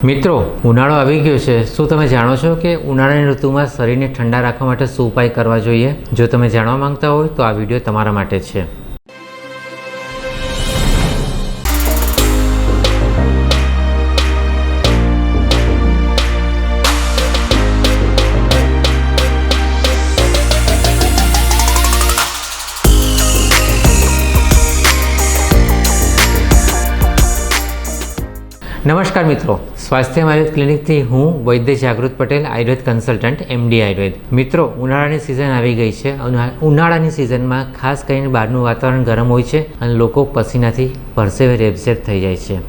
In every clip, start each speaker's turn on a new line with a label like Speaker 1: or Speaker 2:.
Speaker 1: મિત્રો, ઉનાળો આવી ગયો છે। શું તમે જાણો છો કે ઉનાળાની ઋતુમાં શરીરને ઠંડા રાખવા માટે શું ઉપાય કરવા જોઈએ? જો તમે જાણવા માંગતા હોય તો આ વિડીયો તમારા માટે છે। નમસ્કાર મિત્રો, સ્વાસ્થ્ય આયુર્વેદ ક્લિનિકથી હું વૈદ્ય જાગૃત પટેલ, આયુર્વેદ કન્સલ્ટન્ટ, MD આયુર્વેદ। મિત્રો, ઉનાળાની સિઝન આવી ગઈ છે। ઉનાળાની સિઝનમાં ખાસ કરીને બહારનું વાતાવરણ ગરમ હોય છે અને લોકો પસીનાથી પરસેવે રેબઝેબ થઈ જાય છે।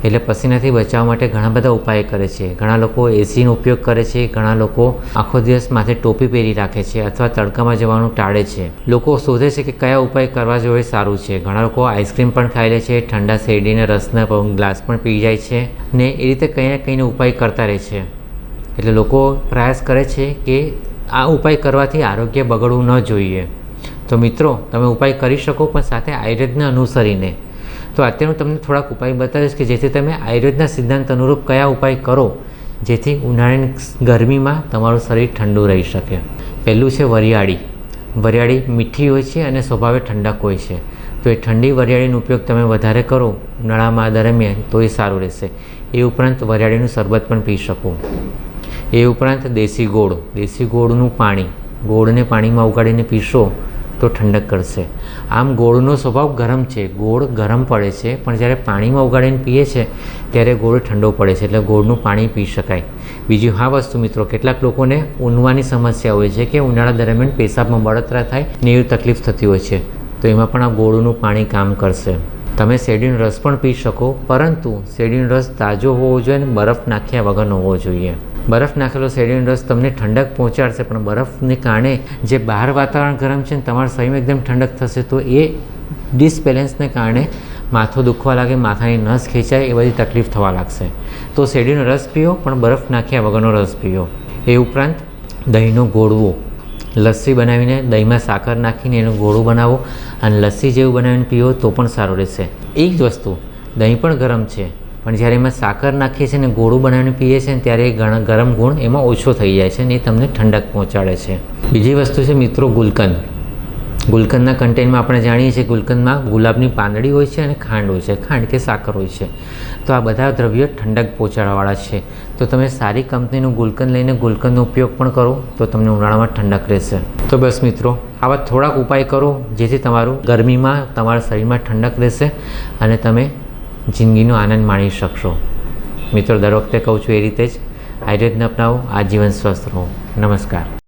Speaker 1: એટલે પસીનાથી બચાવવા માટે ઘણા બધા ઉપાય કરે છે। ઘણા લોકો એસીનો ઉપયોગ કરે છે, ઘણા લોકો આખો દિવસ માથે ટોપી પહેરી રાખે છે અથવા તડકામાં જવાનું ટાળે છે। લોકો શોધે છે કે કયા ઉપાય કરવા જોઈએ સારું છે। ઘણા લોકો આઈસ્ક્રીમ પણ ખાઈ લે છે, ઠંડા શેરડીના રસના ગ્લાસ પણ પી જાય છે ને એ રીતે કંઈ ને કંઈને ઉપાય કરતા રહે છે। એટલે લોકો પ્રયાસ કરે છે કે આ ઉપાય કરવાથી આરોગ્ય બગડવું ન જોઈએ। તો મિત્રો, તમે ઉપાય કરી શકો પણ સાથે આયુર્વેદને અનુસરીને। તો અત્યારે હું તમને થોડાક ઉપાય બતાવીશ કે જેથી તમે આયુર્વેદના સિદ્ધાંત અનુરૂપ કયા ઉપાય કરો જેથી ઉનાળાની ગરમીમાં તમારું શરીર ઠંડુ રહી શકે। પહેલું છે વરિયાળી। વરિયાળી મીઠી હોય છે અને સ્વભાવે ઠંડક હોય છે, તો એ ઠંડી વરિયાળીનો ઉપયોગ તમે વધારે કરો ઉનાળામાં દરમિયાન તો એ સારું રહેશે। એ ઉપરાંત વરિયાળીનું શરબત પણ પી શકો। એ ઉપરાંત દેશી ગોળનું પાણી, ગોળને પાણીમાં ઉગાડીને પીશો તો ઠંડક કરશે। આમ ગોળનો સ્વભાવ ગરમ છે, ગોળ ગરમ પડે છે, પણ જ્યારે પાણીમાં ઉગાડીને પીએ છે ત્યારે ગોળ ઠંડો પડે છે, એટલે ગોળનું પાણી પી શકાય। બીજી વસ્તુ મિત્રો, કેટલાક લોકોને ઊંઘવાની સમસ્યા હોય છે કે ઉનાળા દરમિયાન પેશાબમાં બળતરા થાય ને એવી તકલીફ થતી હોય છે, તો એમાં પણ આ ગોળનું પાણી કામ કરશે। તમે શેરડીનો રસ પણ પી શકો, પરંતુ શેરડીનો રસ તાજો હોવો જોઈએ અને બરફ નાખ્યા વગરનો હોવો જોઈએ। બરફ નાખેલો શેરડીનો રસ તમને ઠંડક પહોંચાડશે, પણ બરફને કારણે જે બહાર વાતાવરણ ગરમ છે ને તમારા શરીરમાં એકદમ ઠંડક થશે, તો એ ડિસબેલેન્સને કારણે માથું દુખવા લાગે, માથાની નસ ખેંચાય, એ બધી તકલીફ થવા લાગશે। તો શેરડીનો રસ પીઓ, પણ બરફ નાખ્યા વગરનો રસ પીઓ। એ ઉપરાંત દહીંનો ગોળવો, લસ્સી બનાવીને દહીંમાં સાકર નાખીને એનું ગોળું બનાવો અને લસ્સી જેવું બનાવીને પીઓ તો પણ સારું રહેશે। એ જ વસ્તુ, દહીં પણ ગરમ છે, પણ જ્યારે એમાં સાકર નાખીએ છીએ ને ગોળું બનાવીને પીએ છીએ ત્યારે એ ગરમ ગુણ એમાં ઓછો થઈ જાય છે અને એ તમને ઠંડક પહોંચાડે છે। બીજી વસ્તુ છે મિત્રો ગુલકંદ। ગુલકંદના કન્ટેનમાં આપણે જાણીએ છીએ ગુલકંદમાં ગુલાબની પાંદડી હોય છે અને ખાંડ હોય છે, ખાંડ કે સાકર હોય છે, તો આ બધા દ્રવ્યો ઠંડક પહોંચાડવાવાળા છે। તો તમે સારી કંપનીનું ગુલકંદ લઈને ગુલકંદનો ઉપયોગ પણ કરો તો તમને ઉનાળામાં ઠંડક રહેશે। તો બસ મિત્રો, આવા થોડાક ઉપાય કરો જેથી તમારું ગરમીમાં તમારા શરીરમાં ઠંડક રહેશે અને તમે જિંદગીનો આનંદ માણી શકશો। મિત્રો, દર વખતે કહું છું એ રીતે જ આયુર્વેદને અપનાવો, આજીવન સ્વસ્થ રહો। નમસ્કાર।